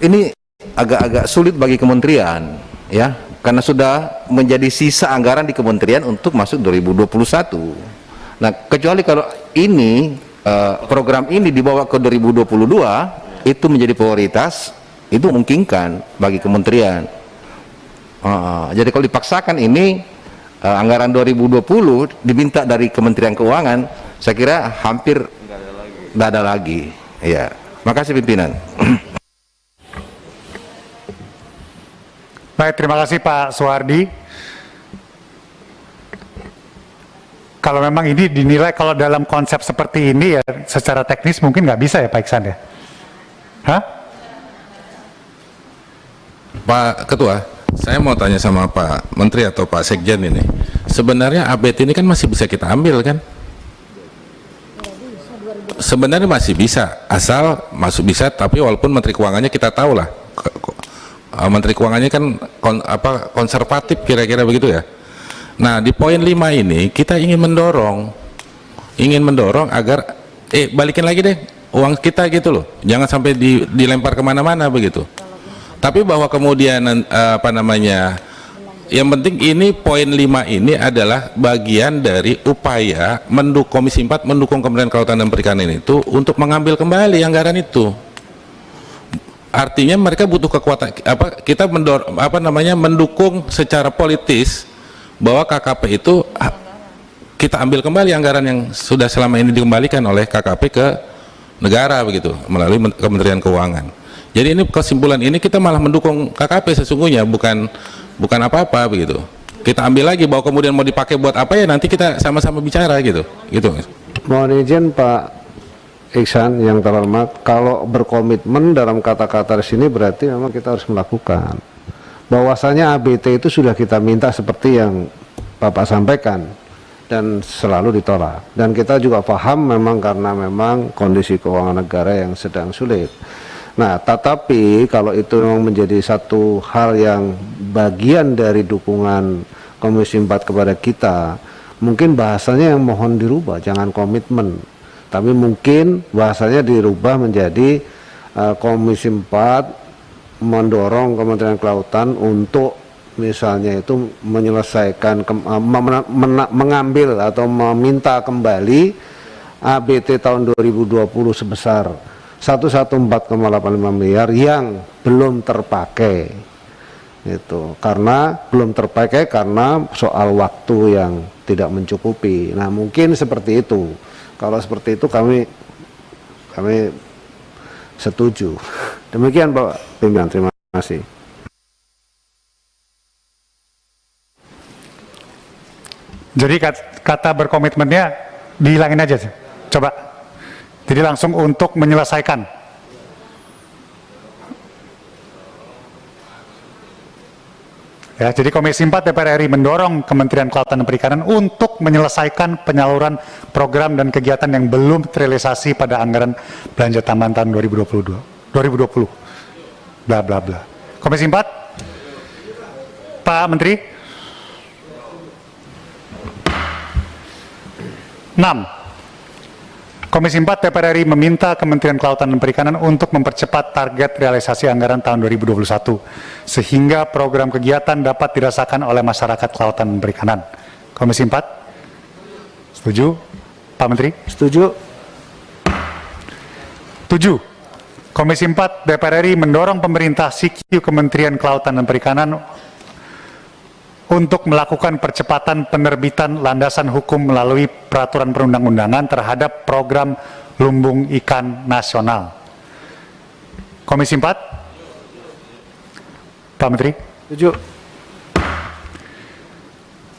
ini agak-agak sulit bagi kementerian ya, karena sudah menjadi sisa anggaran di kementerian untuk masuk 2021. Nah, kecuali kalau ini program ini dibawa ke 2022, itu menjadi prioritas, itu memungkinkan bagi kementerian. Jadi kalau dipaksakan ini anggaran 2020 diminta dari Kementerian Keuangan, saya kira hampir tidak ada lagi. Ya, makasih pimpinan. Baik, terima kasih Pak Suwardi. Kalau memang ini dinilai kalau dalam konsep seperti ini ya secara teknis mungkin nggak bisa ya Pak Iksan ya? Hah? Pak Ketua, saya mau tanya sama Pak Menteri atau Pak Sekjen ini. Sebenarnya ABT ini kan masih bisa kita ambil kan? Sebenarnya masih bisa, asal masuk bisa, tapi walaupun Menteri Keuangannya kita tahu lah. Menteri Keuangannya kan konservatif kira-kira begitu ya. Nah, di poin 5 ini kita ingin mendorong agar balikin lagi deh uang kita gitu loh, jangan sampai dilempar kemana-mana begitu. Tapi bahwa kemudian yang penting ini poin 5 ini adalah bagian dari upaya Komisi 4 mendukung Kementerian Kelautan dan Perikanan itu untuk mengambil kembali anggaran itu. Artinya mereka butuh kekuatan kita mendukung secara politis bahwa KKP itu kita ambil kembali anggaran yang sudah selama ini dikembalikan oleh KKP ke negara begitu melalui Kementerian Keuangan. Jadi ini kesimpulan ini kita malah mendukung KKP sesungguhnya, bukan apa-apa begitu. Kita ambil lagi bahwa kemudian mau dipakai buat apa ya nanti kita sama-sama bicara gitu. Mohon izin Pak Iksan yang terhormat, kalau berkomitmen dalam kata-kata di sini berarti memang kita harus melakukan. Bahwasanya ABT itu sudah kita minta seperti yang Bapak sampaikan dan selalu ditolak. Dan kita juga paham memang karena memang kondisi keuangan negara yang sedang sulit. Nah, tetapi kalau itu memang menjadi satu hal yang bagian dari dukungan Komisi 4 kepada kita, mungkin bahasanya yang mohon dirubah, jangan komitmen. Tapi mungkin bahasanya dirubah menjadi Komisi 4 mendorong Kementerian Kelautan untuk misalnya itu menyelesaikan mengambil atau meminta kembali ABT tahun 2020 sebesar 114,85 miliar yang belum terpakai. Itu karena belum terpakai karena soal waktu yang tidak mencukupi. Nah, mungkin seperti itu. Kalau seperti itu kami setuju. Demikian Pak Pimpinan, terima kasih. Jadi kata berkomitmennya dihilangin aja, coba. Jadi langsung untuk menyelesaikan. Ya, jadi Komisi 4 DPR RI mendorong Kementerian Kelautan dan Perikanan untuk menyelesaikan penyaluran program dan kegiatan yang belum terrealisasi pada anggaran belanja tambahan tahun 2020. Bla bla bla. Komisi 4, Pak Menteri. 6. Komisi 4 DPR RI meminta Kementerian Kelautan dan Perikanan untuk mempercepat target realisasi anggaran tahun 2021 sehingga program kegiatan dapat dirasakan oleh masyarakat kelautan dan perikanan. Komisi 4 setuju? Pak Menteri? Setuju. 7. Komisi 4 DPR RI mendorong pemerintah CQ Kementerian Kelautan dan Perikanan untuk melakukan percepatan penerbitan landasan hukum melalui peraturan perundang-undangan terhadap program lumbung ikan nasional. Komisi 4, Pak Menteri. Setuju.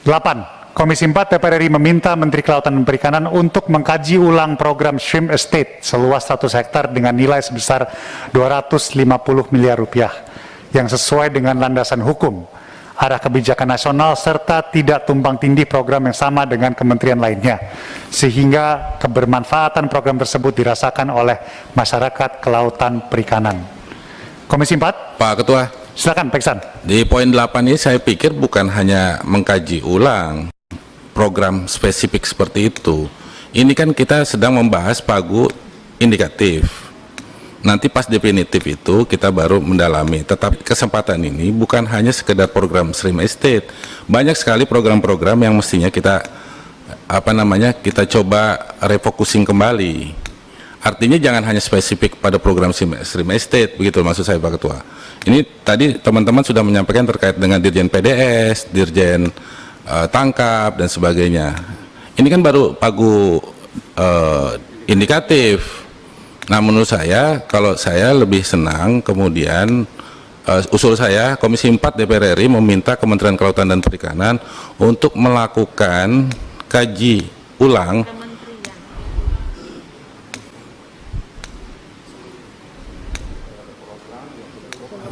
8. Komisi 4 DPR RI meminta Menteri Kelautan dan Perikanan untuk mengkaji ulang program Shrimp Estate seluas 100 hektar dengan nilai sebesar 250 miliar rupiah yang sesuai dengan landasan hukum, arah kebijakan nasional, serta tidak tumpang tindih program yang sama dengan kementerian lainnya, sehingga kebermanfaatan program tersebut dirasakan oleh masyarakat kelautan perikanan. Komisi 4. Pak Ketua, Silakan, Pak Iksan. di poin 8 ini saya pikir bukan hanya mengkaji ulang program spesifik seperti itu. Ini kan kita sedang membahas pagu indikatif. Nanti pas definitif itu kita baru mendalami. Tetapi kesempatan ini bukan hanya sekedar program Shrimp Estate. Banyak sekali program-program yang mestinya kita kita coba refocusing kembali. Artinya jangan hanya spesifik pada program Shrimp Estate, begitu maksud saya Pak Ketua. Ini tadi teman-teman sudah menyampaikan terkait dengan Dirjen PDS, Dirjen tangkap dan sebagainya. Ini kan baru pagu indikatif. Nah menurut saya, kalau saya lebih senang kemudian usul saya Komisi 4 DPR RI meminta Kementerian Kelautan dan Perikanan untuk melakukan kaji ulang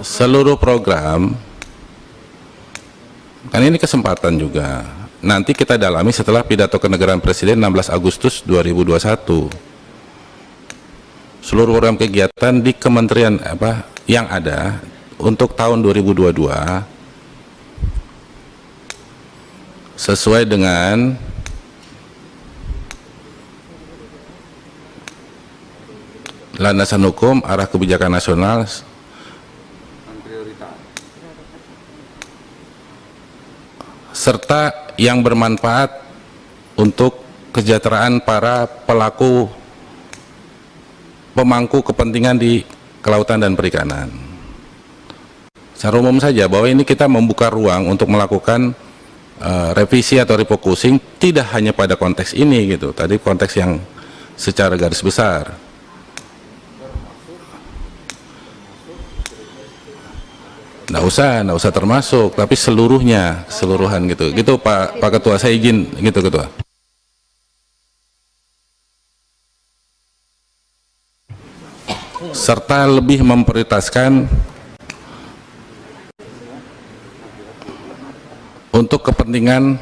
seluruh program. Kan ini kesempatan juga. Nanti kita dalami setelah pidato kenegaraan Presiden 16 Agustus 2021. Seluruh program kegiatan di kementerian yang ada untuk tahun 2022 sesuai dengan landasan hukum, arah kebijakan nasional, serta yang bermanfaat untuk kesejahteraan para pelaku pemangku kepentingan di kelautan dan perikanan. Secara umum saja bahwa ini kita membuka ruang untuk melakukan revisi atau refocusing tidak hanya pada konteks ini gitu. Tadi konteks yang secara garis besar. Nggak usah termasuk, tapi seluruhnya, keseluruhan gitu. Gitu Pak Ketua, saya izin gitu Ketua. Serta lebih memprioritaskan untuk kepentingan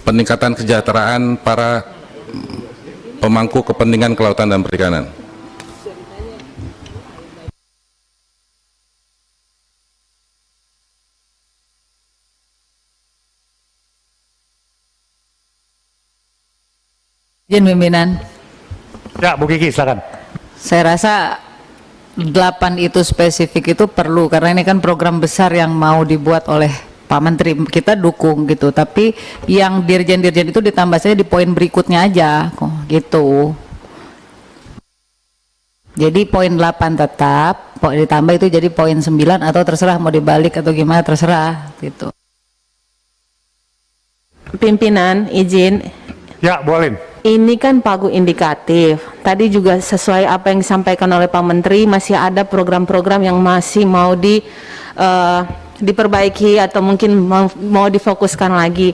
peningkatan kesejahteraan para pemangku kepentingan kelautan dan perikanan. Izin pimpinan. Ya, Bu Kiki, silakan. Saya rasa 8 itu spesifik itu perlu karena ini kan program besar yang mau dibuat oleh Pak Menteri, kita dukung gitu. Tapi yang dirjen-dirjen itu ditambah saja di poin berikutnya aja, kok gitu. Jadi poin 8 tetap, ditambah itu jadi poin 9 atau terserah mau dibalik atau gimana terserah gitu. Pimpinan, izin. Ya, Bu Alin. Ini kan pagu indikatif. Tadi juga sesuai apa yang disampaikan oleh Pak Menteri, masih ada program-program yang masih mau diperbaiki atau mungkin mau difokuskan lagi.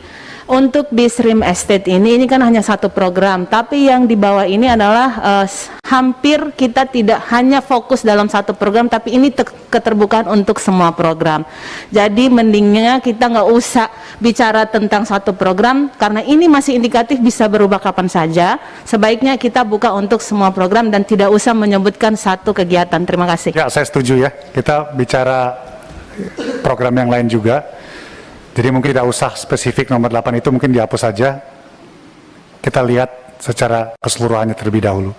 Untuk di Shrimp Estate ini kan hanya satu program, tapi yang di bawah ini adalah hampir kita tidak hanya fokus dalam satu program, tapi ini keterbukaan untuk semua program. Jadi mendingnya kita nggak usah bicara tentang satu program, karena ini masih indikatif bisa berubah kapan saja. Sebaiknya kita buka untuk semua program dan tidak usah menyebutkan satu kegiatan. Terima kasih. Ya, saya setuju ya. Kita bicara program yang lain juga. Jadi mungkin tidak usah spesifik nomor 8 itu, mungkin dihapus saja. Kita lihat secara keseluruhannya terlebih dahulu.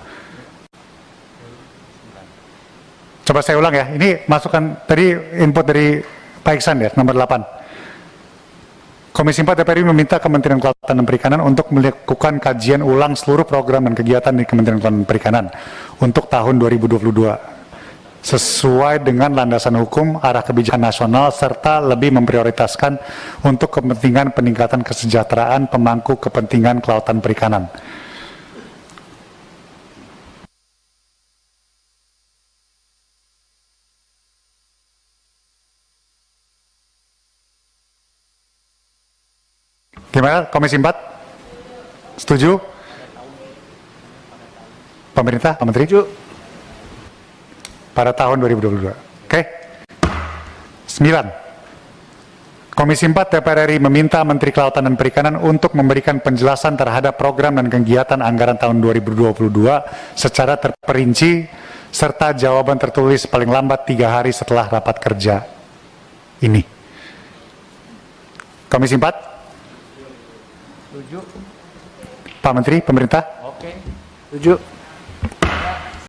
Coba saya ulang ya, ini masukan tadi input dari Pak Iksan ya, nomor 8. Komisi 4 DPR RI meminta Kementerian Kelautan dan Perikanan untuk melakukan kajian ulang seluruh program dan kegiatan di Kementerian Kelautan dan Perikanan untuk tahun 2022. sesuai dengan landasan hukum, arah kebijakan nasional, serta lebih memprioritaskan untuk kepentingan peningkatan kesejahteraan pemangku kepentingan kelautan perikanan. Gimana Komisi 4? Setuju? Pemerintah, Pak Menteri? Setuju. Pada tahun 2022. Oke. 9. Komisi 4 DPR RI meminta Menteri Kelautan dan Perikanan untuk memberikan penjelasan terhadap program dan kegiatan anggaran tahun 2022 secara terperinci serta jawaban tertulis paling lambat 3 hari setelah rapat kerja ini. Komisi 4? Setuju. Pak Menteri, pemerintah? Oke. Setuju.